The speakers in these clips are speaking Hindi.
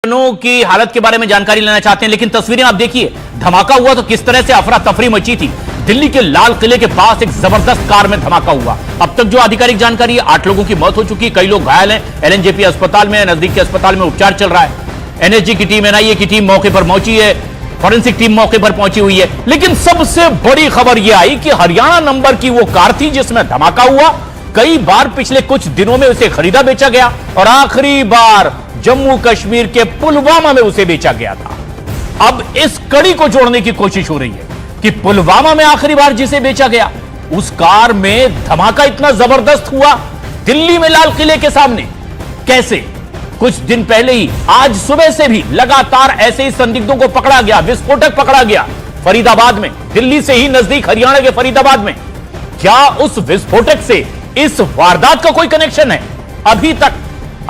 की हालत के बारे में जानकारी लेना चाहते हैं, लेकिन तस्वीरें आप देखिए, धमाका हुआ तो किस तरह से अफरा तफरी मची थी। दिल्ली के लाल किले के पास एक जबरदस्त कार में धमाका हुआ। अब तक जो आधिकारिक जानकारी है, 8 लोगों की मौत हो चुकी, कई लोग घायल हैं। एलएनजेपी अस्पताल में, नजदीक के अस्पताल में उपचार चल रहा है। एनएसजी की टीम, एनआईए की टीम मौके पर पहुंची है, फॉरेंसिक टीम मौके पर पहुंची हुई है। लेकिन सबसे बड़ी खबर यह आई कि हरियाणा नंबर की वो कार थी जिसमें धमाका हुआ। कई बार पिछले कुछ दिनों में उसे खरीदा बेचा गया और आखिरी बार जम्मू कश्मीर के पुलवामा में उसे बेचा गया था। अब इस कड़ी को जोड़ने की कोशिश हो रही है कि पुलवामा में आखिरी बार जिसे बेचा गया, उस कार में धमाका इतना जबरदस्त हुआ दिल्ली में लाल किले के सामने कैसे। कुछ दिन पहले ही, आज सुबह से भी लगातार ऐसे ही संदिग्धों को पकड़ा गया, विस्फोटक पकड़ा गया फरीदाबाद में, दिल्ली से ही नजदीक हरियाणा के फरीदाबाद में। क्या उस विस्फोटक से इस वारदात का कोई कनेक्शन है? अभी तक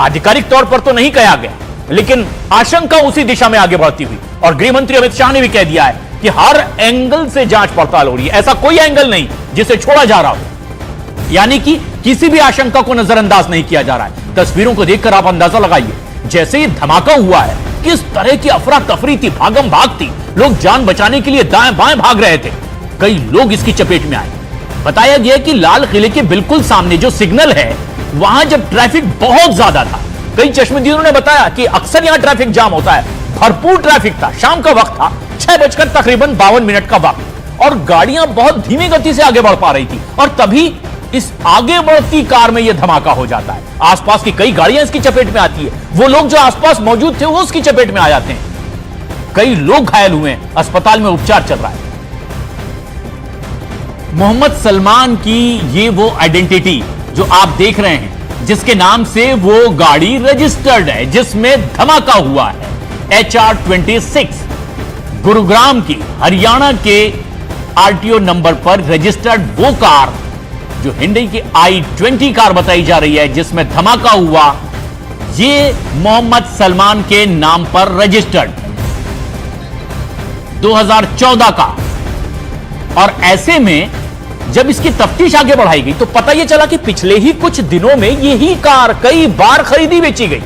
आधिकारिक तौर पर तो नहीं कहा गया, लेकिन आशंका उसी दिशा में आगे बढ़ती हुई। और गृह मंत्री अमित शाह ने भी कह दिया है कि हर एंगल से जांच पड़ताल हो रही है, ऐसा कोई एंगल नहीं जिसे छोड़ा जा रहा हो, यानी कि किसी भी आशंका को नजरअंदाज नहीं किया जा रहा है। तस्वीरों को देखकर आप अंदाजा लगाइए, जैसे ही धमाका हुआ है किस तरह की अफरा तफरी थी, भागम भाग थी, लोग जान बचाने के लिए दाएं बाएं भाग रहे थे, कई लोग इसकी चपेट में आए। बताया गया कि लाल किले के बिल्कुल सामने जो सिग्नल है, वहां जब ट्रैफिक बहुत ज्यादा था, कई चश्मदीदों ने बताया कि अक्सर यहां ट्रैफिक जाम होता है, भरपूर ट्रैफिक था, शाम का वक्त था, 6 तकरीबन 52 मिनट का वक्त, और गाड़ियां बहुत धीमी गति से आगे बढ़ पा रही थी, और तभी इस आगे बढ़ती कार में यह धमाका हो जाता है। आसपास की कई गाड़ियां इसकी चपेट में आती है, वो लोग जो आसपास मौजूद थे वो उसकी चपेट में आ जाते हैं, कई लोग घायल हुए हैं, अस्पताल में उपचार चल रहा है। मोहम्मद सलमान की ये वो आइडेंटिटी जो आप देख रहे हैं, जिसके नाम से वो गाड़ी रजिस्टर्ड है, जिसमें धमाका हुआ है, HR-26, गुरुग्राम की हरियाणा के आरटीओ नंबर पर रजिस्टर्ड वो कार जो हिंडई की i20 कार बताई जा रही है, जिसमें धमाका हुआ, ये मोहम्मद सलमान के नाम पर रजिस्टर्ड 2014 का। और ऐसे में जब इसकी तफ्तीश आगे बढ़ाई गई तो पता यह चला कि पिछले ही कुछ दिनों में यही कार कई बार खरीदी बेची गई।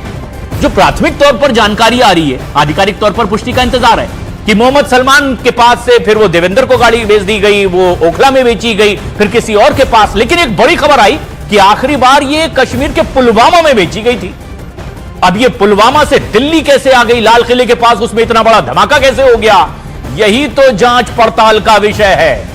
जो प्राथमिक तौर पर जानकारी आ रही है, आधिकारिक तौर पर पुष्टि का इंतजार है कि मोहम्मद सलमान के पास से फिर वो देवेंद्र को गाड़ी बेच दी गई, वो ओखला में बेची गई, फिर किसी और के पास। लेकिन एक बड़ी खबर आई कि आखिरी बार ये कश्मीर के पुलवामा में बेची गई थी। अब ये पुलवामा से दिल्ली कैसे आ गई, लाल किले के पास उसमें इतना बड़ा धमाका कैसे हो गया, यही तो जांच पड़ताल का विषय है।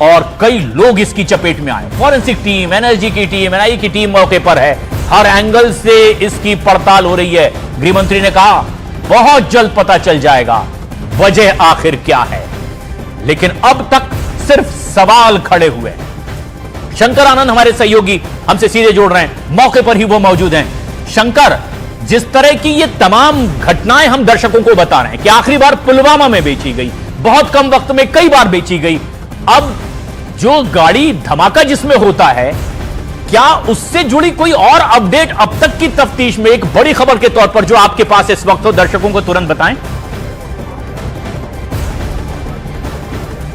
और कई लोग इसकी चपेट में आए, फॉरेंसिक टीम, एनएसजी की टीम, एनआईए की टीम मौके पर है, हर एंगल से इसकी पड़ताल हो रही है। गृह मंत्री ने कहा बहुत जल्द पता चल जाएगा वजह आखिर क्या है, लेकिन अब तक सिर्फ सवाल खड़े हुए हैं। शंकर आनंद हमारे सहयोगी हमसे सीधे जोड़ रहे हैं, मौके पर ही वो मौजूद हैं। शंकर, जिस तरह की ये तमाम घटनाएं हम दर्शकों को बता रहे हैं कि आखिरी बार पुलवामा में बेची गई, बहुत कम वक्त में कई बार बेची गई, अब जो गाड़ी धमाका जिसमें होता है, क्या उससे जुड़ी कोई और अपडेट अब तक की तफ्तीश में एक बड़ी खबर के तौर पर जो आपके पास इस वक्त हो, दर्शकों को तुरंत बताएं।